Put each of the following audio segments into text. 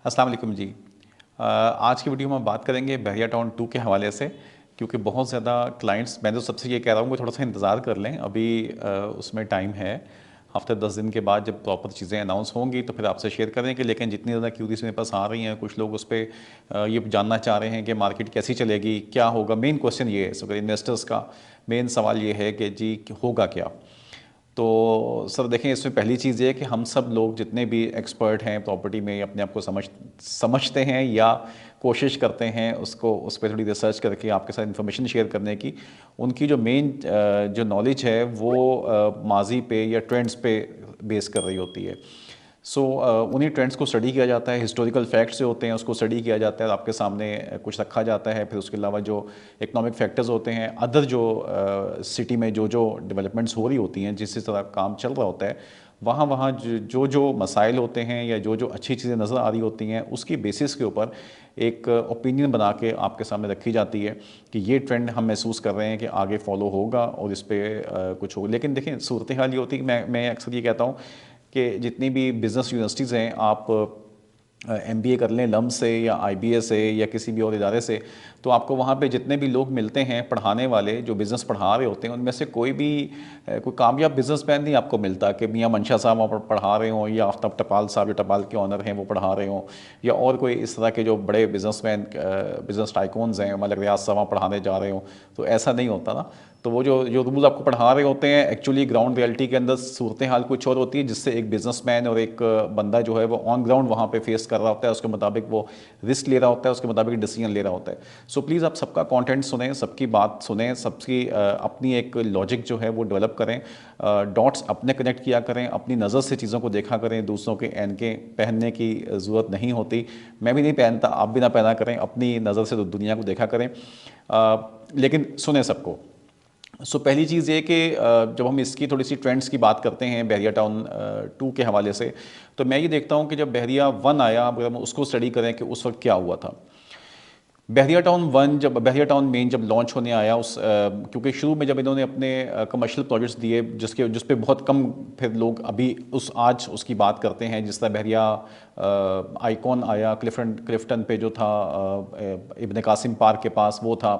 अस्सलाम वालेकुम जी। आज की वीडियो में हम बात करेंगे बहरिया टाउन 2 के हवाले से, क्योंकि बहुत ज़्यादा क्लाइंट्स, मैं तो सबसे ये कह रहा हूँ कि थोड़ा सा इंतज़ार कर लें, अभी उसमें टाइम है। हफ्ते 10 दिन के बाद जब प्रॉपर चीज़ें अनाउंस होंगी तो फिर आपसे शेयर करेंगे। लेकिन जितनी ज़्यादा क्यूरीज मेरे पास आ रही हैं, कुछ लोग उस पर ये जानना चाह रहे हैं कि मार्केट कैसी चलेगी, क्या होगा। मेन क्वेश्चन ये है, सो इन्वेस्टर्स का मेन सवाल ये है कि जी होगा क्या। तो सर देखें, इसमें पहली चीज़ ये है कि हम सब लोग जितने भी एक्सपर्ट हैं प्रॉपर्टी में, अपने आप को समझते हैं या कोशिश करते हैं उसको उस पर थोड़ी रिसर्च करके आपके साथ इन्फॉर्मेशन शेयर करने की। उनकी जो मेन जो नॉलेज है वो माजी पे या ट्रेंड्स पे बेस कर रही होती है। सो उन्हीं ट्रेंड्स को स्टडी किया जाता है, हिस्टोरिकल फैक्ट्स जो होते हैं उसको स्टडी किया जाता है, आपके सामने कुछ रखा जाता है। फिर उसके अलावा जो इकोनॉमिक फैक्टर्स होते हैं, अदर जो सिटी में जो जो डेवलपमेंट्स हो रही होती हैं, जिस तरह काम चल रहा होता है, वहाँ वहाँ जो जो मसाइल होते हैं या जो जो अच्छी चीज़ें नज़र आ रही होती हैं, उसकी बेसिस के ऊपर एक ओपिनियन बना के आपके सामने रखी जाती है कि ये ट्रेंड हम महसूस कर रहे हैं कि आगे फॉलो होगा और इस पर कुछ होगा। लेकिन देखें, सूरत हाल ये होती है कि मैं अक्सर ये कहता हूँ कि जितनी भी बिज़नेस यूनिवर्सिटीज़ हैं, आप एमबीए कर लें लम्ब से या आईबीए से या किसी भी और इदारे से, तो आपको वहाँ पे जितने भी लोग मिलते हैं पढ़ाने वाले, जो बिज़नेस पढ़ा रहे होते हैं, उनमें से कोई कामयाब बिजनेसमैन नहीं आपको मिलता कि मियाँ मंशा साहब वहाँ पर पढ़ा रहे हों, या आफ्ताब टपाल साहब जो टपाल के ऑनर हैं वो पढ़ा रहे हों, या और कोई इस तरह के जो बड़े बिजनेसमैन, बिजनेस टाइकून्स हैं, मतलब रियाज साहब वहाँ पढ़ाने जा रहे हों। तो ऐसा नहीं होता ना। तो वो जो जो रूल्स आपको पढ़ा रहे होते हैं, एक्चुअली ग्राउंड रियलिटी के अंदर सूरत हाल कुछ और होती है, जिससे एक बिजनेसमैन और एक बंदा जो है वो ऑन ग्राउंड वहाँ पे फेस कर रहा होता है, उसके मुताबिक वो रिस्क ले रहा होता है, उसके मुताबिक डिसीजन ले रहा होता है। सो प्लीज़ आप सबका कंटेंट सुनें, सबकी बात सुनें, सबकी अपनी एक लॉजिक जो है वो डेवलप करें, डॉट्स अपने कनेक्ट किया करें, अपनी नज़र से चीज़ों को देखा करें, दूसरों के एनके पहनने की ज़रूरत नहीं होती। मैं भी नहीं पहनता, आप भी ना पहना करें, अपनी नज़र से दुनिया को देखा करें, लेकिन सुने सबको। पहली चीज़ ये कि जब हम इसकी थोड़ी सी ट्रेंड्स की बात करते हैं बहरिया टाउन 2 के हवाले से, तो मैं ये देखता हूँ कि जब बहरिया 1 आया, अगर हम उसको स्टडी करें कि उस वक्त क्या हुआ था। बहरिया टाउन 1, जब बहरिया टाउन मेन जब लॉन्च होने आया, क्योंकि शुरू में जब इन्होंने अपने कमर्शियल प्रोजेक्ट्स दिए, जिस पे बहुत कम फिर लोग अभी आज उसकी बात करते हैं, जिस तरह बहरिया आइकॉन आया, क्लिफ्टन पे जो था, इब्न कासिम पार्क के पास वो था।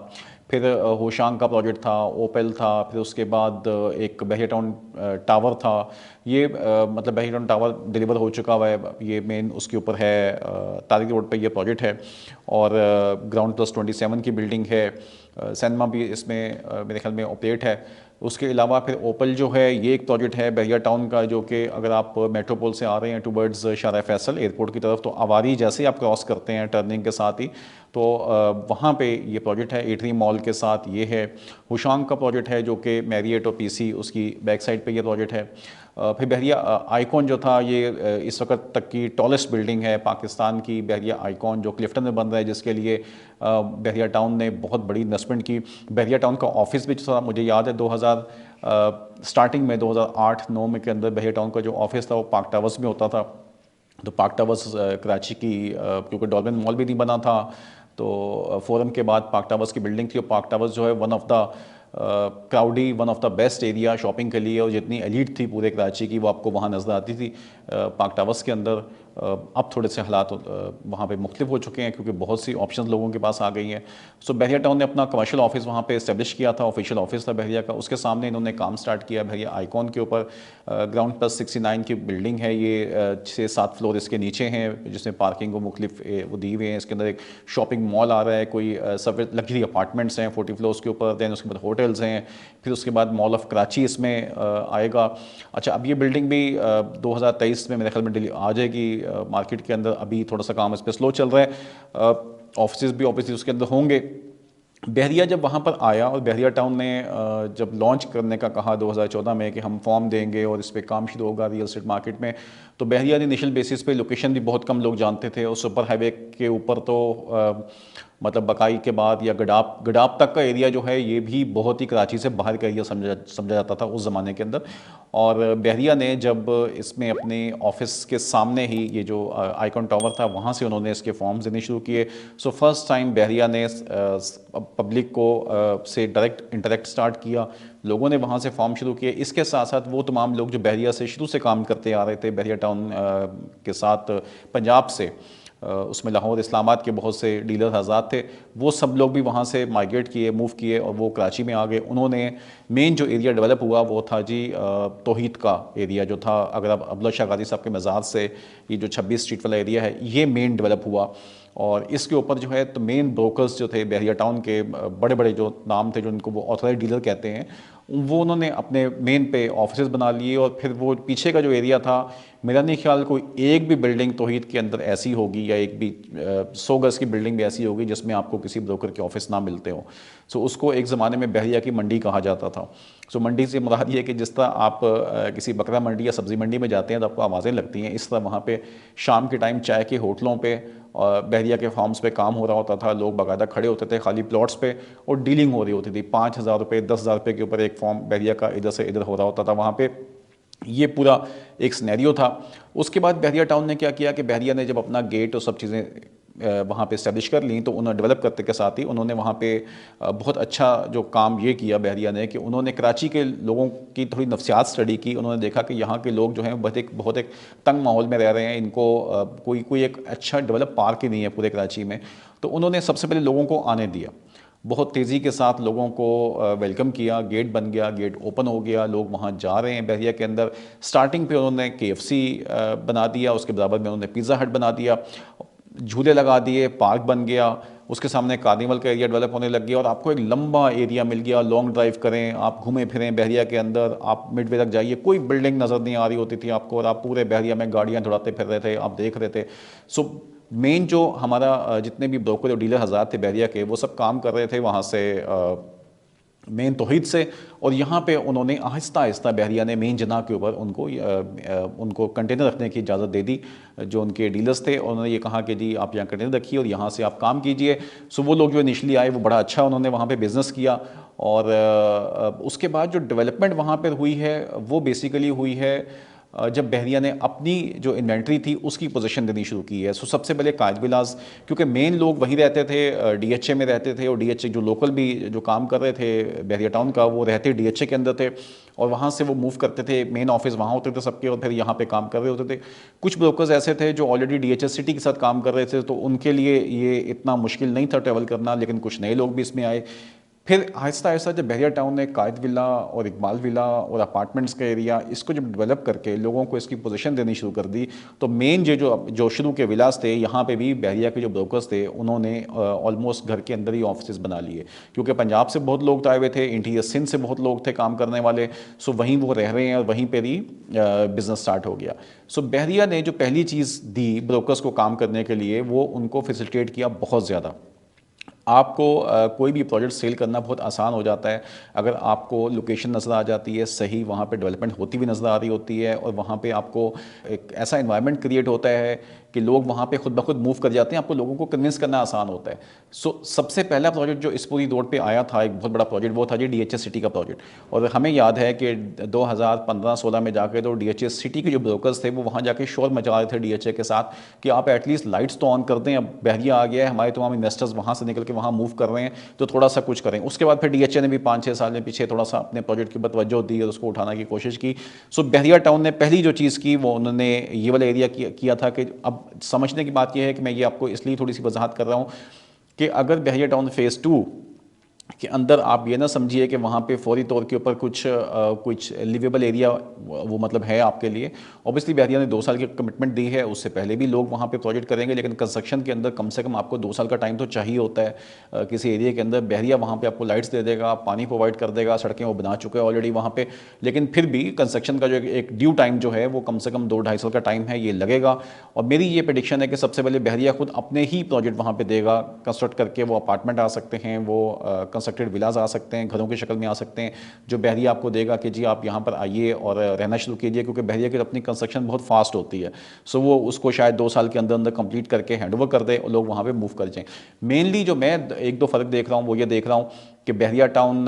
फिर होशांग का प्रोजेक्ट था, ओपेल था, फिर उसके बाद एक बहरिया टाउन टावर था। ये मतलब बहरिया टाउन टावर डिलीवर हो चुका हुआ है, ये मेन उसके ऊपर है, तारिक रोड पे ये प्रोजेक्ट है, और ग्राउंड प्लस 27 की बिल्डिंग है। सैनमा भी इसमें मेरे ख्याल में ऑपरेट है। उसके अलावा फिर ओपल जो है, ये एक प्रोजेक्ट है बहरिया टाउन का, जो कि अगर आप मेट्रोपोल से आ रहे हैं टूवर्ड्स शारा फैसल एयरपोर्ट की तरफ, तो आवारी जैसे ही आप क्रॉस करते हैं टर्निंग के साथ ही, तो वहाँ पे ये प्रोजेक्ट है, एट्री मॉल के साथ ये है। हुशांग का प्रोजेक्ट है जो कि मैरियट और पीसी, उसकी बैक साइड पे ये प्रोजेक्ट है। फिर बहरिया आइकॉन जो था, ये इस वक्त तक की टॉलेस्ट बिल्डिंग है पाकिस्तान की, बहरिया आइकॉन, जो क्लिफ्टन में बन रहा है, जिसके लिए बहरिया टाउन ने बहुत बड़ी इन्वेस्टमेंट की। बहरिया टाउन का ऑफिस भी जो था, मुझे याद है 2000 स्टार्टिंग में 2008-9 में के अंदर बहरिया टाउन का जो ऑफिस था वो पार्क टावर्स में होता था। तो पार्क टावर्स कराची की, क्योंकि डॉल्फिन मॉल भी नहीं बना था, तो फोरम के बाद पार्क टावर्स की बिल्डिंग थी, और पार्क टावर्स जो है one of the crowdy, one of the best area shopping के लिए, और जितनी एलीट थी पूरे कराची की वो आपको वहाँ नज़र आती थी पार्क टावर्स के अंदर। अब थोड़े से हालात वहाँ पे मुख्तलिफ हो चुके हैं, क्योंकि बहुत सी ऑप्शंस लोगों के पास आ गई हैं। बहरिया टाउन ने अपना कमर्शियल ऑफिस वहाँ पे इस्टेब्लिश किया था, ऑफिशियल ऑफिस था बहरिया का, उसके सामने इन्होंने काम स्टार्ट किया बहरिया आइकॉन के ऊपर। ग्राउंड प्लस 69 की बिल्डिंग है ये, 6-7 फ्लोर इसके नीचे हैं, जिसमें पार्किंग को मुख्तलिफ वो दी हुए हैं। इसके अंदर एक शॉपिंग मॉल आ रहा है, कोई सब लग्जरी अपार्टमेंट्स हैं 40 फ्लोर्स के ऊपर, दैन उसके बाद होटल्स हैं, फिर उसके बाद मॉल ऑफ कराची इसमें आएगा। अच्छा, अब ये बिल्डिंग भी 2023 में मेरे ख्याल में आ जाएगी मार्केट के अंदर। अभी थोड़ा सा काम इस पर स्लो चल रहा है, ऑफिस भी ऑब्वियसली उसके अंदर होंगे। बहरिया जब वहाँ पर आया और बहरिया टाउन ने जब लॉन्च करने का कहा 2014 में कि हम फॉर्म देंगे और इस पर काम शुरू होगा रियल एस्टेट मार्केट में, तो बहरिया ने इनिशियल बेसिस पे, लोकेशन भी बहुत कम लोग जानते थे, और सुपर हाईवे के ऊपर तो मतलब बकाई के बाद या गडाप गडाप तक का एरिया जो है, ये भी बहुत ही कराची से बाहर का एरिया समझा जाता था उस ज़माने के अंदर। और बहरिया ने जब इसमें अपने ऑफिस के सामने ही ये जो आइकॉन टावर था, वहाँ से उन्होंने इसके फॉर्म्स देने शुरू किए। फर्स्ट टाइम बहरिया ने पब्लिक को से डायरेक्ट इंटरेक्ट स्टार्ट किया, लोगों ने वहाँ से फॉर्म शुरू किए। इसके साथ साथ वो तमाम लोग जो बहरिया से शुरू से काम करते आ रहे थे, बहरिया टाउन के साथ पंजाब से, उसमें लाहौर इस्लामाबाद के बहुत से डीलर आज़ाद थे, वो सब लोग भी वहाँ से माइग्रेट किए, मूव किए और वो कराची में आ गए। उन्होंने मेन जो एरिया डेवलप हुआ वो था जी तौहीद का एरिया जो था, अगर आप अब्दुल्ला शाह गाजी साहब के मज़ार से ये जो 26 स्ट्रीट वाला एरिया है ये मेन डेवलप हुआ। और इसके ऊपर जो है तो मेन ब्रोकर्स जो थे बहरिया टाउन के, बड़े बड़े जो नाम थे, जो इनको वो ऑथराइज डीलर कहते हैं, वो उन्होंने अपने मेन पे ऑफिस बना लिए। और फिर वो पीछे का जो एरिया था, मेरा नहीं ख्याल कोई एक भी बिल्डिंग तौहीद के अंदर ऐसी होगी या एक भी 100 गज़ की बिल्डिंग भी ऐसी होगी जिसमें आपको किसी ब्रोकर के ऑफिस ना मिलते हो। सो उसको एक ज़माने में बहरिया की मंडी कहा जाता था। सो मंडी से मुराद ये कि जिस तरह आप किसी बकरा मंडी या सब्ज़ी मंडी में जाते हैं तो आपको आवाज़ें लगती हैं, इस तरह वहाँ पे शाम के टाइम चाय के होटलों पे और बहरिया के फार्म्स पे काम हो रहा होता था। लोग बाकायदा खड़े होते थे खाली प्लॉट्स पे और डीलिंग हो रही होती थी। 5,000 रुपये 10,000 रुपये के ऊपर एक फॉर्म बहरिया का इधर से इधर हो रहा होता था वहाँ पे। ये पूरा एक सिनेरियो था। उसके बाद बहरिया टाउन ने क्या किया कि बहरिया ने जब अपना गेट और सब चीज़ें वहाँ पे इस्टेब्लिश कर ली तो उन्होंने डेवलप करते के साथ ही उन्होंने वहाँ पे बहुत अच्छा जो काम ये किया बहरिया ने कि उन्होंने कराची के लोगों की थोड़ी नफ्सियात स्टडी की। उन्होंने देखा कि यहाँ के लोग जो हैं बहुत एक तंग माहौल में रह रहे हैं, इनको कोई एक अच्छा डेवलप पार्क ही नहीं है पूरे कराची में। तो उन्होंने सबसे पहले लोगों को आने दिया, बहुत तेज़ी के साथ लोगों को वेलकम किया, गेट बन गया, गेट ओपन हो गया, लोग वहाँ जा रहे हैं बहरिया के अंदर। स्टार्टिंग पे उन्होंने KFC बना दिया, उसके बराबर में उन्होंने पिज़्ज़ा हट बना दिया, झूले लगा दिए, पार्क बन गया, उसके सामने कार्निवल का एरिया डेवलप होने लग गया और आपको एक लंबा एरिया मिल गया। लॉन्ग ड्राइव करें, आप घूमें फिरें बहरिया के अंदर, आप मिडवे तक जाइए, कोई बिल्डिंग नज़र नहीं आ रही होती थी आपको और आप पूरे बहरिया में गाड़ियाँ दौड़ाते फिर रहे थे, आप देख रहे थे। सो मेन जो हमारा जितने भी ब्रोकर और डीलर हज़रात थे बहरिया के, वो सब काम कर रहे थे वहाँ से मेन तौहीद से। और यहाँ पे उन्होंने आहिस्ता आहिस्ता बहरिया ने मेन जना के ऊपर उनको कंटेनर रखने की इजाज़त दे दी। जो उनके डीलर्स थे उन्होंने ये कहा कि जी आप यहाँ कंटेनर रखिए और यहाँ से आप काम कीजिए। सो वो लोग जो इनिशली आए वो बड़ा अच्छा उन्होंने वहाँ पे बिज़नेस किया। और उसके बाद जो डेवलपमेंट वहाँ पर हुई है वो बेसिकली हुई है जब बहरिया ने अपनी जो इन्वेंट्री थी उसकी पोजीशन देनी शुरू की है। सो सबसे पहले कायद विलास, क्योंकि मेन लोग वहीं रहते थे, DHA में रहते थे और DHA जो लोकल भी जो काम कर रहे थे बहरिया टाउन का वो रहते DHA के अंदर थे और वहाँ से वो मूव करते थे, मेन ऑफिस वहाँ होते थे सबके और फिर यहाँ पे काम कर रहे होते थे। कुछ ब्रोकर्स ऐसे थे जो ऑलरेडी DHA सिटी के साथ काम कर रहे थे तो उनके लिए ये इतना मुश्किल नहीं था ट्रैवल करना, लेकिन कुछ नए लोग भी इसमें आए। फिर आहिस्ता आहिस्ता जब बहरिया टाउन ने कायद विला और इकबाल विला और अपार्टमेंट्स का एरिया इसको जब डेवलप करके लोगों को इसकी पोजीशन देनी शुरू कर दी तो मेन जो शुरू के विलास थे यहाँ पे भी बहरिया के जो ब्रोकर्स थे उन्होंने ऑलमोस्ट घर के अंदर ही ऑफिस बना लिए, क्योंकि पंजाब से बहुत लोग आए हुए थे, इंटीरियर सिंध से बहुत लोग थे काम करने वाले। सो वहीं वो रह रहे हैं और वहीं पर ही बिजनेस स्टार्ट हो गया। सो बहरिया ने जो पहली चीज़ दी ब्रोकर्स को काम करने के लिए वो उनको फैसिलिटेट किया बहुत ज़्यादा। आपको कोई भी प्रोजेक्ट सेल करना बहुत आसान हो जाता है अगर आपको लोकेशन नज़र आ जाती है सही, वहाँ पे डेवलपमेंट होती हुई नज़र आ रही होती है और वहाँ पे आपको एक ऐसा एनवायरनमेंट क्रिएट होता है कि लोग वहाँ पे खुद ब खुद मूव कर जाते हैं, आपको लोगों को कन्विंस करना आसान होता है। सो सबसे पहला प्रोजेक्ट जो इस पूरी रोड पे आया था, एक बहुत बड़ा प्रोजेक्ट, वो था जी DHA सिटी का प्रोजेक्ट। और हमें याद है कि 2015-16 में जाके तो DHA सिटी के जो ब्रोकर्स थे वो वहाँ जाके शोर मचा रहे थे DHA के साथ कि आप एटलीस्ट लाइट्स तो ऑन कर दें, अब बहरिया आ गया है, हमारे तमाम इन्वेस्टर्स वहाँ से निकल के वहाँ मूव कर रहे हैं तो थोड़ा सा कुछ करें। उसके बाद फिर DHA ने भी 5-6 साल में पीछे थोड़ा सा अपने प्रोजेक्ट के ऊपर तवज्जो दी और उसको उठाने की कोशिश की। सो बहरिया टाउन ने पहली जो चीज़ की वो उन्होंने ये वाला एरिया किया था कि अब समझने की बात यह है कि मैं ये आपको इसलिए थोड़ी सी वजाहत कर रहा हूँ कि अगर बहरिया टाउन फेज़ 2 कि अंदर आप ये ना समझिए कि वहाँ पे फौरी तौर के ऊपर कुछ लिवेबल एरिया वो मतलब है आपके लिए। ऑब्वियसली बहरिया ने 2 साल की कमिटमेंट दी है, उससे पहले भी लोग वहाँ पे प्रोजेक्ट करेंगे, लेकिन कंस्ट्रक्शन के अंदर कम से कम आपको 2 साल का टाइम तो चाहिए होता है किसी एरिया के अंदर। बहरिया वहाँ पे आपको लाइट्स दे देगा, पानी प्रोवाइड कर देगा, सड़कें वो बना चुके हैं ऑलरेडी वहाँ पे, लेकिन फिर भी कंस्ट्रक्शन का जो एक ड्यू टाइम जो है वो कम से कम 2-2.5 साल का टाइम है, ये लगेगा। और मेरी ये प्रेडिक्शन है कि सबसे पहले बहरिया खुद अपने ही प्रोजेक्ट वहाँ पर देगा कंस्ट्रक्ट करके। वो अपार्टमेंट आ सकते हैं, वो कंस्ट्रक्टेड विलाज आ सकते हैं, घरों की शक्ल में आ सकते हैं, जो बहरिया आपको देगा कि जी आप यहाँ पर आइए और रहना शुरू कीजिए, क्योंकि बहरिया की अपनी कंस्ट्रक्शन बहुत फास्ट होती है। सो वो उसको शायद 2 साल के अंदर अंदर कंप्लीट करके हैंडओवर कर दे और लोग वहाँ पे मूव कर जाएं। मेनली जो मैं 1-2 फ़र्क देख रहा हूँ वो ये देख रहा हूँ कि बहरिया टाउन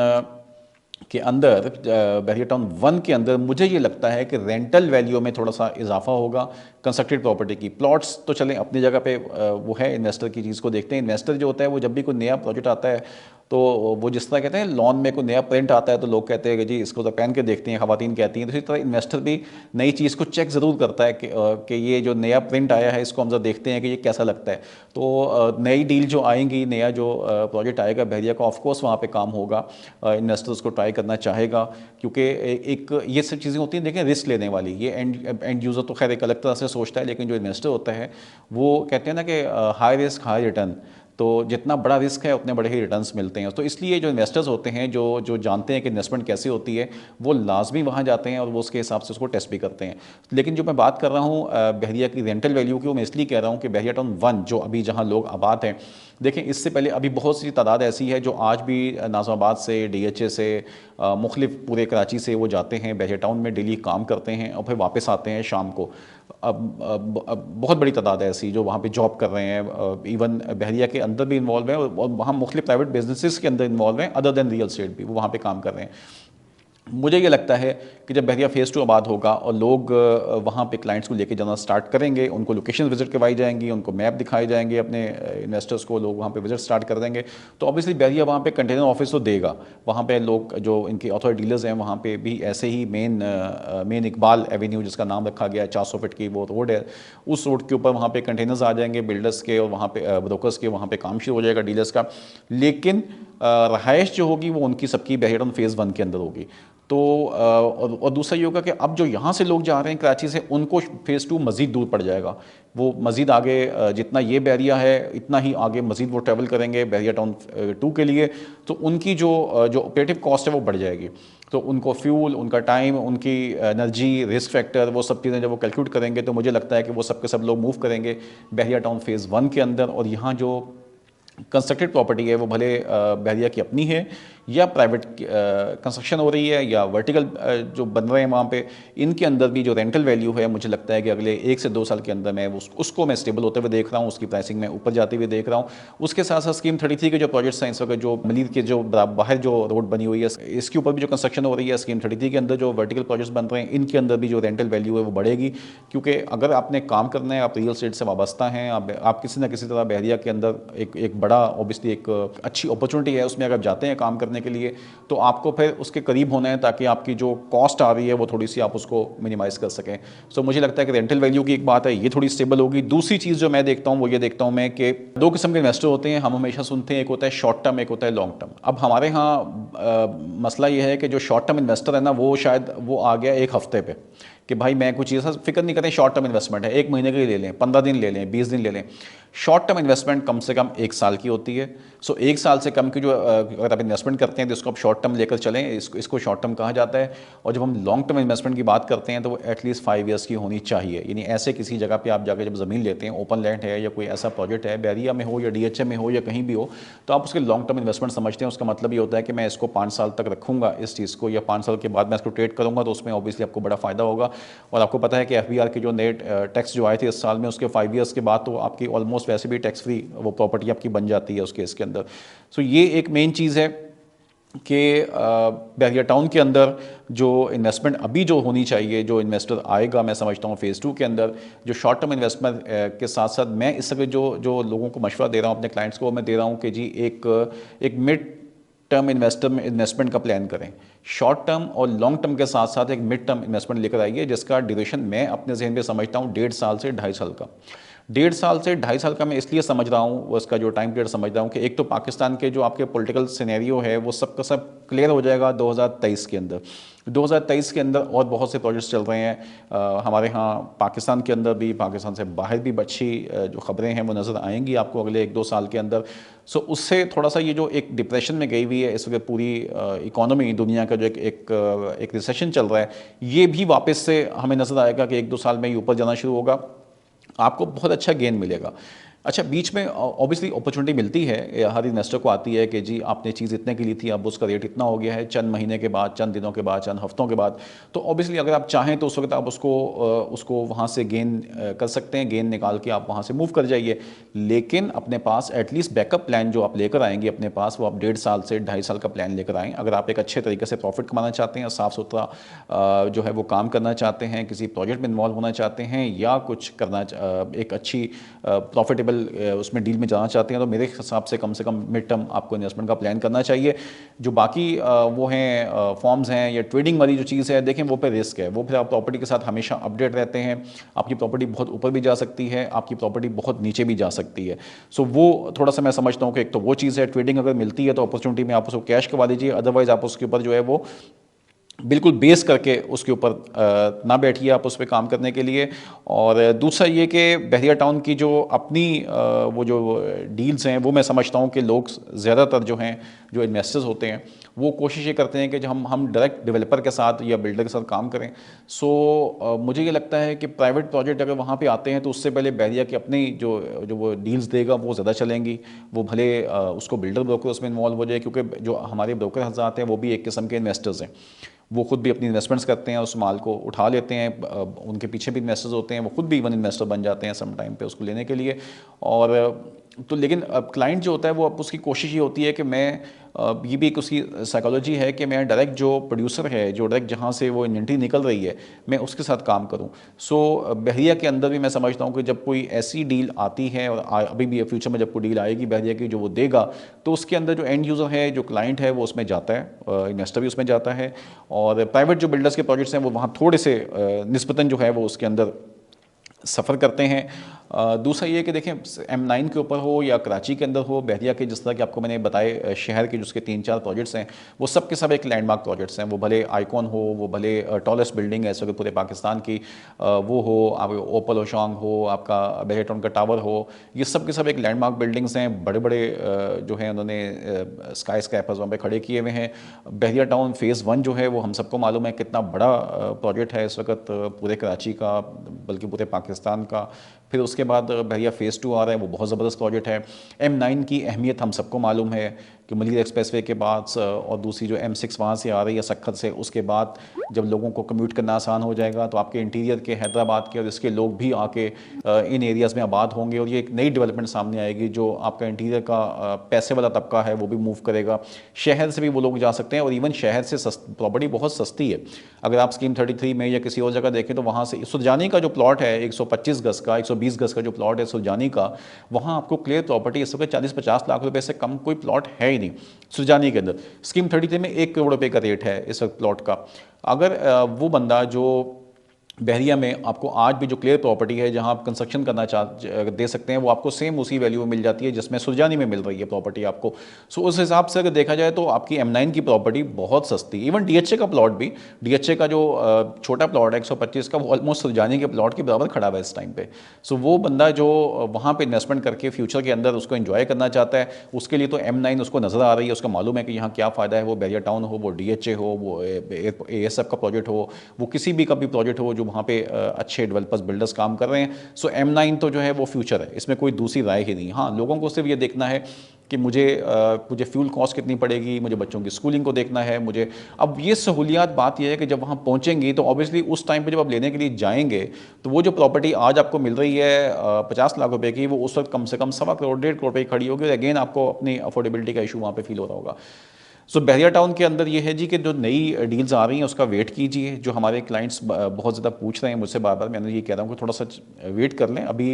के अंदर, बहरिया टाउन 1 के अंदर मुझे ये लगता है कि रेंटल वैल्यू में थोड़ा सा इजाफा होगा, कंस्ट्रक्टेड प्रॉपर्टी की। प्लॉट्स तो चलें अपनी जगह पे, वो है, इन्वेस्टर की चीज़ को देखते हैं। इन्वेस्टर जो होता है वो जब भी कोई नया प्रोजेक्ट आता है तो वो जिस तरह कहते हैं लॉन में कोई नया प्रिंट आता है तो लोग कहते हैं कि जी इसको तो पहन के देखते हैं, खवातीन कहती हैं, तो इसी तरह इन्वेस्टर भी नई चीज़ को चेक ज़रूर करता है कि ये जो नया प्रिंट आया है इसको हम जरा देखते हैं कि ये कैसा लगता है। तो नई डील जो आएंगी, नया जो प्रोजेक्ट आएगा बहरिया का, ऑफकोर्स वहाँ पे काम होगा, इन्वेस्टर्स को ट्राई करना चाहेगा, क्योंकि एक ये सब चीज़ें होती हैं देखें रिस्क लेने वाली। ये एंड यूज़र तो खैर एक अलग तरह से सोचता है, लेकिन जो इन्वेस्टर होता है वो कहते हैं ना कि हाई रिस्क हाई रिटर्न, तो जितना बड़ा रिस्क है उतने बड़े ही रिटर्न्स मिलते हैं। तो इसलिए जो इन्वेस्टर्स होते हैं जो जो जानते हैं कि इन्वेस्टमेंट कैसे होती है, वो लाजमी वहाँ जाते हैं और वो उसके हिसाब से उसको टेस्ट भी करते हैं। लेकिन जो मैं बात कर रहा हूँ बहरिया की रेंटल वैल्यू की, वो मैं इसलिए कह रहा हूँ कि बहरिया टाउन 1 जो अभी जहाँ लोग आबाद हैं, देखें इससे पहले अभी बहुत सी तादाद ऐसी है जो आज भी नाज़िमाबाद से, DHA से, मुख्तलिफ पूरे कराची से वो जाते हैं बहरिया टाउन में, डेली काम करते हैं और फिर वापस आते हैं शाम को। अब बहुत बड़ी तादाद है ऐसी जो वहाँ पे जॉब कर रहे हैं, इवन बहरिया के अंदर भी इन्वॉल्व हैं और वहाँ मुख्तलिफ प्राइवेट बिजनेसेस के अंदर इन्वॉल्व हैं, अदर दैन रियल स्टेट भी वो वहाँ पे काम कर रहे हैं। मुझे ये लगता है कि जब बहरिया फ़ेज़ 2 आबाद होगा और लोग वहाँ पे क्लाइंट्स को लेके जाना स्टार्ट करेंगे, उनको लोकेशन विजिट करवाई जाएंगी, उनको मैप दिखाए जाएंगे अपने इन्वेस्टर्स को, लोग वहाँ पे विजिट स्टार्ट कर देंगे, तो ऑब्वियसली बहरिया वहाँ पे कंटेनर ऑफिस तो देगा। वहाँ पे लोग जो इनके ऑथोराइज डीलर्स हैं वहाँ पे भी ऐसे ही मेन इकबाल एवेन्यू जिसका नाम रखा गया है, 400 फीट की वो रोड है, उस रोड के ऊपर वहाँ पे कंटेनर्स आ जाएंगे बिल्डर्स के और वहाँ पे ब्रोकर्स के, वहाँ पे काम शुरू हो जाएगा डीलर्स का। लेकिन रहायश जो होगी वो उनकी सबकी बहरिया टाउन फ़ेज़ 1 के अंदर होगी। तो और दूसरा ये होगा कि अब जो यहाँ से लोग जा रहे हैं कराची से, उनको फ़ेज़ 2 मज़ीद दूर पड़ जाएगा। वो मज़ीद आगे जितना ये बहरिया है इतना ही आगे मज़ीद वो ट्रैवल करेंगे बहरिया टाउन 2 के लिए, तो उनकी जो ऑपरेटिव कॉस्ट है वो बढ़ जाएगी। तो उनको फ्यूल, उनका टाइम, उनकी एनर्जी, रिस्क फैक्टर, वो सब चीज़ें जब वो कैलकुलेट करेंगे तो मुझे लगता है कि वो सब के सब लोग मूव करेंगे बहरिया टाउन फ़ेज़ 1 के अंदर। और यहाँ जो कंस्ट्रक्टेड प्रॉपर्टी है वो भले बहरिया की अपनी है या प्राइवेट कंस्ट्रक्शन हो रही है या वर्टिकल जो बन रहे हैं वहाँ पे, इनके अंदर भी जो रेंटल वैल्यू है मुझे लगता है कि अगले 1 से 2 साल के अंदर मैं उसको मैं स्टेबल होते हुए देख रहा हूँ, उसकी प्राइसिंग में ऊपर जाते हुए देख रहा हूँ। उसके साथ साथ स्कीम 33 के जो प्रोजेक्ट्स हैं इस वक्त, जो मलिर के जो बाहर जो रोड बनी हुई है इसके ऊपर भी जो कंस्ट्रक्शन हो रही है, स्कीम 33 के अंदर जो वर्टिकल प्रोजेक्ट्स बन रहे हैं इनके अंदर भी जो रेंटल वैल्यू है वो बढ़ेगी। क्योंकि अगर आपने काम करना है, आप रियल एस्टेट से वाबस्ता हैं, आप किसी ना किसी तरह बहरिया के अंदर एक बड़ा ऑब्वियसली एक अच्छी अपॉर्चुनिटी है, उसमें अगर आप जाते हैं काम करने के लिए तो आपको फिर उसके करीब होना है ताकि आपकी जो कॉस्ट आ रही है वो थोड़ी सी आप उसको मिनिमाइज़ कर सकें। सो मुझे लगता है कि रेंटल वैल्यू की एक बात है, ये थोड़ी स्टेबल होगी। दूसरी चीज़ जो मैं देखता हूँ वो ये देखता हूँ मैं कि 2 किस्म के इन्वेस्टर होते हैं, हम हमेशा सुनते हैं, एक होता है शॉर्ट टर्म, एक होता है लॉन्ग टर्म। अब हमारे यहाँ मसला ये है कि जो शॉर्ट टर्म इन्वेस्टर है ना, वो शायद वो आ गया 1 हफ्ते पे कि भाई मैं कुछ ऐसा फिक्र नहीं करते, शॉर्ट टर्म इन्वेस्टमेंट है, 1 महीने के लिए ले लें, 15 दिन ले लें, 20 दिन ले लें। शॉर्ट टर्म इन्वेस्टमेंट कम से कम 1 साल की होती है। सो 1 साल से कम की जो अगर आप इन्वेस्टमेंट करते हैं तो इसको आप शॉर्ट टर्म लेकर चलें, इसको शॉर्ट टर्म कहा जाता है। और जब हम लॉन्ग टर्म इन्वेस्टमेंट की बात करते हैं तो वो एटलीस्ट 5 ईयर्स की होनी चाहिए। यानी ऐसे किसी जगह पे आप जाकर जब ज़मीन लेते हैं, ओपन लैंड है या कोई ऐसा प्रोजेक्ट है, बहरिया में हो या DHA में हो या कहीं भी हो, तो आप उसके लॉन्ग टर्म इन्वेस्टमेंट समझते हैं। उसका मतलब ये होता है कि मैं इसको 5 साल तक रखूँगा इस चीज़ को, या 5 साल के बाद मैं इसको ट्रेड करूँगा, तो उसमें ऑब्वियसली आपको बड़ा फ़ायदा होगा। और आपको पता है कि FBR के जो नए टैक्स जो आए थे इस साल में, उसके 5 ईयर्स के बाद तो आपकी ऑलमोस्ट वैसे भी टैक्स फ्री वो प्रॉपर्टी आपकी बन जाती है उस केस के अंदर। सो ये एक मेन चीज़ है कि बहरिया टाउन के अंदर जो इन्वेस्टमेंट अभी जो होनी चाहिए, जो इन्वेस्टर आएगा मैं समझता हूँ फ़ेज़ 2 के अंदर, जो शॉर्ट टर्म इन्वेस्टमेंट के साथ साथ मैं इस समय जो लोगों को मशवरा दे रहा हूँ अपने क्लाइंट्स को, मैं दे रहा हूँ कि जी एक मिड टर्म इन्वेस्टमेंट का प्लान करें। शॉर्ट टर्म और लॉन्ग टर्म के साथ साथ एक मिड टर्म इन्वेस्टमेंट लेकर आइए जिसका ड्यूरेशन मैं अपने जहन में समझता हूँ 1.5 साल से 2.5 साल का। 1.5 साल से 2.5 साल का मैं इसलिए समझ रहा हूँ, उसका जो टाइम पीरियड समझ रहा हूँ कि एक तो पाकिस्तान के जो आपके पॉलिटिकल सिनेरियो है वो सब का सब क्लियर हो जाएगा 2023 के अंदर। 2023 के अंदर और बहुत से प्रोजेक्ट्स चल रहे हैं हमारे यहाँ पाकिस्तान के अंदर भी, पाकिस्तान से बाहर भी अच्छी जो खबरें हैं वो नज़र आएंगी आपको अगले 1-2 साल के अंदर। सो उससे थोड़ा सा ये जो एक डिप्रेशन में गई हुई है इस वक्त पूरी इकोनॉमी दुनिया का, जो एक रिसेशन चल रहा है, ये भी वापस से हमें नज़र आएगा कि 1-2 साल में ये ऊपर जाना शुरू होगा, आपको बहुत अच्छा गेन मिलेगा। अच्छा, बीच में ऑब्वियसली अपॉर्चुनिटी मिलती है, हर इन्वेस्टर को आती है कि जी आपने चीज़ इतने की ली थी, अब उसका रेट इतना हो गया है, चंद महीने के बाद, चंद दिनों के बाद, चंद हफ्तों के बाद। तो ऑब्वियसली अगर आप चाहें तो उस वक्त आप उसको वहाँ से गेन कर सकते हैं, गेन निकाल के आप वहाँ से मूव कर जाइए। लेकिन अपने पास एटलीस्ट बैकअप प्लान जो आप लेकर आएंगे अपने पास, वो आप 1.5 साल से 2.5 साल का प्लान लेकर आएँ। अगर आप एक अच्छे तरीके से प्रॉफिट कमाना चाहते हैं, साफ़ सुथरा जो है वो काम करना चाहते हैं, किसी प्रोजेक्ट में इन्वॉल्व होना चाहते हैं, या कुछ एक अच्छी प्रॉफिटेबल उसमें डील में जाना चाहते हैं, तो मेरे हिसाब से कम मिड टर्म आपको इन्वेस्टमेंट का प्लान करना चाहिए। जो बाकी वो हैं फॉर्म्स हैं या ट्रेडिंग वाली जो चीज़ है, देखें वो पे रिस्क है, वो फिर आप प्रॉपर्टी के साथ हमेशा अपडेट रहते हैं। आपकी प्रॉपर्टी बहुत ऊपर भी जा सकती है, आपकी प्रॉपर्टी बहुत नीचे भी जा सकती है। सो वो थोड़ा सा मैं समझता हूँ कि एक तो वो चीज़ है, ट्रेडिंग अगर मिलती है तो अपॉर्चुनिटी में आप उसको कैश करवा दीजिए, अदरवाइज आप उसके ऊपर जो है वो बिल्कुल बेस करके उसके ऊपर ना बैठिए आप उस पर काम करने के लिए। और दूसरा ये कि बहरिया टाउन की जो अपनी वो जो डील्स हैं, वो मैं समझता हूँ कि लोग ज़्यादातर जो हैं, जो इन्वेस्टर्स होते हैं, वो कोशिश ये करते हैं कि जो हम डायरेक्ट डेवलपर के साथ या बिल्डर के साथ काम करें। सो मुझे ये लगता है कि प्राइवेट प्रोजेक्ट अगर वहाँ पे आते हैं तो उससे पहले बहरिया की अपनी जो जो वो डील्स देगा वो ज़्यादा चलेंगी। वो भले उसको बिल्डर ब्रोकर उसमें इन्वॉल्व हो जाए, क्योंकि जो हमारे ब्रोकर हज़रात हैं वो भी एक किस्म के इन्वेस्टर्स हैं, वो खुद भी अपनी इन्वेस्टमेंट्स करते हैं, उस माल को उठा लेते हैं, उनके पीछे भी इन्वेस्टर्स होते हैं, वो खुद भी इवन इन्वेस्टर बन जाते हैं सम टाइम पे उसको लेने के लिए। और तो लेकिन अब क्लाइंट जो होता है वो अब उसकी कोशिश ये होती है कि मैं ये भी एक उसकी साइकोलॉजी है कि मैं डायरेक्ट जो प्रोड्यूसर है, जो डायरेक्ट जहाँ से वो इन्वेंट्री निकल रही है, मैं उसके साथ काम करूँ। सो बहरिया के अंदर भी मैं समझता हूँ कि जब कोई ऐसी डील आती है, और अभी भी फ्यूचर में जब कोई डील आएगी बहरिया की जो वो देगा, तो उसके अंदर जो एंड यूज़र है, जो क्लाइंट है, वो उसमें जाता है, इन्वेस्टर भी उसमें जाता है। और प्राइवेट जो बिल्डर्स के प्रोजेक्ट्स हैं वो वहाँ थोड़े से निस्बतन जो है वो उसके अंदर सफ़र करते हैं। दूसरा ये कि देखें, M9 के ऊपर हो या कराची के अंदर हो, बहरिया के जिस तरह कि आपको मैंने बताए शहर के जिसके 3-4 प्रोजेक्ट्स हैं, वो सब के सब एक लैंडमार्क प्रोजेक्ट्स हैं। वो भले आइकॉन हो, वो भले टॉलेस्ट बिल्डिंग है इस वक्त पूरे पाकिस्तान की, वो हो, आप ओपल ओशोंग हो, आपका बहरिया टाउन का टावर हो, ये सब के सब एक लैंडमार्क बिल्डिंग्स हैं। बड़े बड़े जो हैं उन्होंने स्काई स्क्रैपर्स वहाँ पे खड़े किए हुए हैं। बहरिया टाउन फ़ेज़ 1 जो है वो हम सबको मालूम है कितना बड़ा प्रोजेक्ट है इस वक्त पूरे कराची का, बल्कि पूरे पाकिस्तान का। फिर उसके बाद बहरिया फ़ेज़ 2 आ रहा है, वो बहुत ज़बरदस्त प्रोजेक्ट है। M9 की अहमियत हम सबको मालूम है कि मलिक एक्सप्रेसवे के बाद और दूसरी जो M6 वहाँ से आ रही है सख्खत से, उसके बाद जब लोगों को कम्यूट करना आसान हो जाएगा तो आपके इंटीरियर के हैदराबाद के और इसके लोग भी आके इन एरियाज़ में आबाद होंगे, और ये एक नई डेवलपमेंट सामने आएगी। जो आपका इंटीरियर का पैसे वाला तबका है वो भी मूव करेगा, शहर से भी वो लोग जा सकते हैं। और इवन शहर से प्रॉपर्टी बहुत सस्ती है। अगर आप स्कीम 33 में या किसी और जगह देखें तो वहाँ से सुरजानी का जो प्लॉट है 125 गज का, 120 गज का जो प्लॉट है सुरजानी का, वहाँ आपको क्लियर प्रॉपर्टी इस वक्त 40-50 लाख रुपए से कम कोई प्लॉट है ही नहीं सुरजानी के अंदर। स्कीम 33 में 1 करोड़ रुपए का रेट है इस वक्त प्लॉट का। अगर वो बंदा जो बहरिया में आपको आज भी जो क्लियर प्रॉपर्टी है जहां आप कंस्ट्रक्शन करना दे सकते हैं, वो आपको सेम उसी वैल्यू में मिल जाती है जिसमें सुरजानी में मिल रही है प्रॉपर्टी आपको। सो उस हिसाब से अगर देखा जाए तो आपकी M9 की प्रॉपर्टी बहुत सस्ती। इवन DHA का प्लॉट भी, DHA का जो छोटा प्लॉट है 125 का, वो ऑलमोस्ट सुरजानी के प्लॉट के बराबर खड़ा हुआ है इस टाइम पे। सो वो बंदा जो वहाँ पर इन्वेस्टमेंट करके फ्यूचर के अंदर उसको इन्जॉय करना चाहता है, उसके लिए तो M9 उसको नज़र आ रही है, उसका मालूम है कि यहाँ क्या फ़ायदा है। वो बहरिया टाउन हो, वो DHA हो, वो ASF का प्रोजेक्ट हो, वो किसी भी का भी प्रोजेक्ट हो जो वहाँ पे अच्छे डेवलपर्स बिल्डर्स काम कर रहे हैं। सो M9 तो जो है वो फ्यूचर है, इसमें कोई दूसरी राय ही नहीं। हाँ, लोगों को सिर्फ ये देखना है कि मुझे फ्यूल कॉस्ट कितनी पड़ेगी, मुझे बच्चों की स्कूलिंग को देखना है, मुझे अब ये सहूलियात। बात यह है कि जब वहाँ पहुँचेंगी तो ऑब्वियसली उस टाइम पे जब आप लेने के लिए जाएंगे तो वो जो प्रॉपर्टी आज आपको मिल रही है 50 लाख रुपए की, वो उस वक्त कम से कम 1.25 करोड़ 1.5 करोड़ रुपए की खड़ी होगी। और अगेन आपको अपनी अफोर्डेबिलिटी का इशू वहाँ पे फील हो रहा होगा। सो बहरिया टाउन के अंदर ये है जी कि जो नई डील्स आ रही हैं उसका वेट कीजिए। जो हमारे क्लाइंट्स बहुत ज़्यादा पूछ रहे हैं मुझसे बार बार, मैंने ये कह रहा हूँ कि थोड़ा सा वेट कर लें। अभी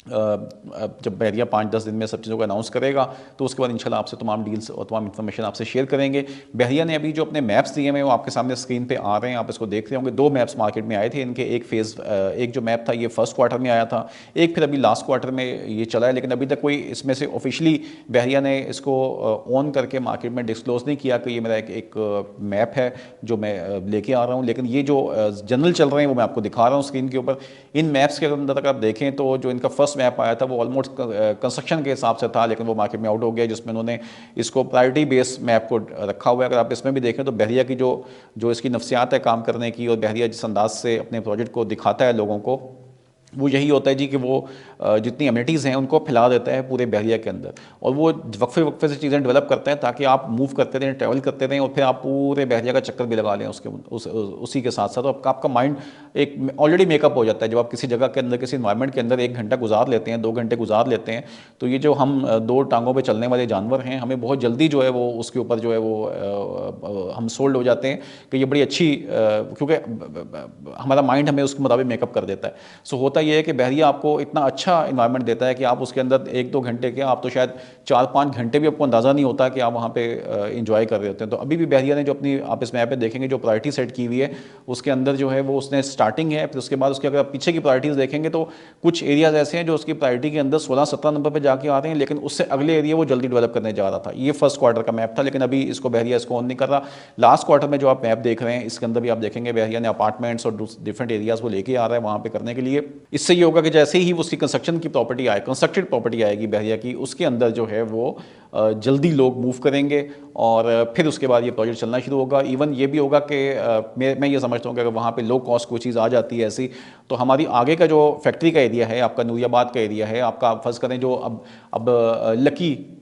जब बहरिया 5-10 दिन में सब चीज़ों को अनाउंस करेगा तो उसके बाद इंशाल्लाह आपसे तमाम डील्स और तमाम इन्फॉर्मेशन आपसे शेयर करेंगे। बहरिया ने अभी जो अपने मैप्स दिए हैं वो आपके सामने स्क्रीन पे आ रहे हैं, आप इसको देख रहे होंगे। 2 मैप्स मार्केट में आए थे इनके, एक जो मैप था ये फर्स्ट क्वार्टर में आया था, एक फिर अभी लास्ट क्वार्टर में ये चला है। लेकिन अभी तक कोई इसमें से ऑफिशियली बहरिया ने इसको ऑन करके मार्केट में डिस्क्लोज नहीं किया कि ये मेरा एक मैप है जो मैं लेके आ रहा हूँ। लेकिन ये जो जनरल चल रहे हैं वो मैं आपको दिखा रहा हूँ स्क्रीन के ऊपर। इन मैप्स के अंदर अगर आप देखें तो जो इनका फर्स्ट मैप आया था वो ऑलमोस्ट कंस्ट्रक्शन के हिसाब से था, लेकिन वो मार्केट में आउट हो गया, जिसमें उन्होंने इसको प्रायोरिटी बेस मैप को रखा हुआ है। अगर आप इसमें भी देखें तो बहरिया की जो इसकी नफ्सियात है काम करने की, और बहरिया जिस अंदाज से अपने प्रोजेक्ट को दिखाता है लोगों को, वो यही होता है जी कि वो जितनी एमिनिटीज़ हैं उनको फैला देता है पूरे बहरिया के अंदर, और वो वक्फे वक्फे से चीज़ें डेवलप करता है ताकि आप मूव करते रहें, ट्रैवल करते रहें, और फिर आप पूरे बहरिया का चक्कर भी लगा लें उसी के साथ साथ। तो आपका माइंड एक ऑलरेडी मेकअप हो जाता है। जब आप किसी जगह के अंदर, किसी इन्वायरमेंट के अंदर 1 घंटा गुजार लेते हैं, 2 घंटे गुजार लेते हैं, तो ये जो हम 2 टांगों पे चलने वाले जानवर हैं, हमें बहुत जल्दी जो है वो उसके ऊपर जो है वो हम सोल्ड हो जाते हैं कि ये बड़ी अच्छी, क्योंकि हमारा माइंड हमें उसके मुताबिक मेकअप कर देता है। सो होता ये है कि बहरिया आपको इतना अच्छा इन्वायरमेंट देता है कि आप उसके अंदर 1-2 घंटे के, आप तो शायद 4-5 घंटे भी आपको अंदाज़ा नहीं होता कि आप वहाँ पे इंजॉय कर रहे होते हैं। तो अभी भी बहरिया ने जो अपनी, आप इस मैप पे देखेंगे जो प्रायोरिटी सेट की हुई है, उसके अंदर जो है वो उसने स्टार्टिंग है, फिर उसके बाद उसके अगर आप पीछे की प्रायोरिटीज़ देखेंगे तो कुछ एरियाज़ ऐसे हैं जो उसकी प्रायोरिटी के अंदर 16-17 नंबर पर जाके आ रहे हैं, लेकिन उससे अगले एरिया वो जल्दी डेवलप करने जा रहा था। ये फर्स्ट क्वार्टर का मैप था, लेकिन अभी इसको बहरिया इसको ऑन नहीं कर रहा। लास्ट क्वार्टर में जो आप मैप देख रहे हैं, इसके अंदर भी आप देखेंगे बहरिया ने अपार्टमेंट्स और डिफरेंट एरियाज़ वो लेके आ रहा है वहाँ पे करने के लिए। इससे ये होगा कि जैसे ही उसकी कंस्ट्रक्शन की प्रॉपर्टी आए, कंस्ट्रक्टेड प्रॉपर्टी आएगी बहरिया की, उसके अंदर जो है वो जल्दी लोग मूव करेंगे और फिर उसके बाद ये प्रोजेक्ट चलना शुरू होगा। इवन ये भी होगा कि मैं ये समझता हूँ कि अगर वहाँ पे लो कॉस्ट कोई चीज़ आ जाती है ऐसी, तो हमारी आगे का जो फैक्ट्री का एरिया है, आपका नूरियाबाद का एरिया है, आपका फर्ज करें जो अब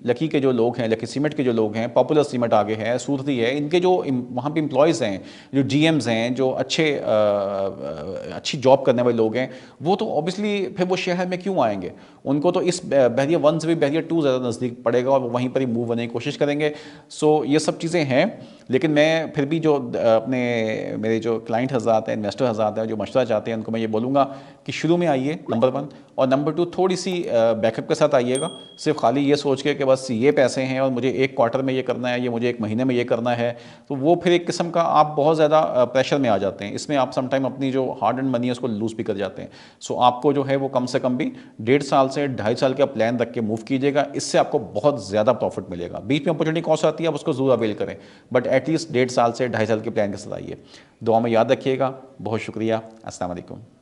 लकी के जो लोग हैं, लकी सीमेंट के जो लोग हैं, पॉपुलर सीमेंट आगे है, सूरती है, इनके जो वहाँ पे एम्प्लॉयज़ हैं, जो जीएम्स हैं, जो अच्छी जॉब करने वाले लोग हैं, वो तो ऑब्वियसली फिर वो शहर में क्यों आएंगे? उनको तो इस बहरिया 1 से भी बहरिया 2 ज़्यादा नज़दीक पड़ेगा और वहीं पर ही मूव होने की कोशिश करेंगे। सो ये सब चीज़ें हैं, लेकिन मैं फिर भी जो मेरे जो क्लाइंट हज़रात हैं, इन्वेस्टर हज़रात हैं, जो मशवरा चाहते हैं, उनको मैं ये बोलूँगा कि शुरू में आइए, नंबर 1, और नंबर 2 थोड़ी सी बैकअप के साथ आइएगा। सिर्फ खाली ये सोच के कि बस ये पैसे हैं और मुझे 1 क्वार्टर में ये करना है, ये मुझे 1 महीने में ये करना है, तो वो फिर एक किस्म का आप बहुत ज़्यादा प्रेशर में आ जाते हैं। इसमें आप समटाइम अपनी जो हार्ड एंड मनी है उसको लूज़ भी कर जाते हैं। सो आपको जो है वो कम से कम भी 1.5 साल से 2.5 साल का प्लान रख के मूव कीजिएगा, इससे आपको बहुत ज़्यादा प्रॉफिट मिलेगा। बीच में अपॉर्चुनिटी कॉस्ट आती है, आप उसको ज़रूर अवेल करें, बट एटलीस्ट 1.5 साल से 2.5 साल के प्लान के साथ आइए। दुआ में याद रखिएगा। बहुत शुक्रिया। अस्सलाम वालेकुम।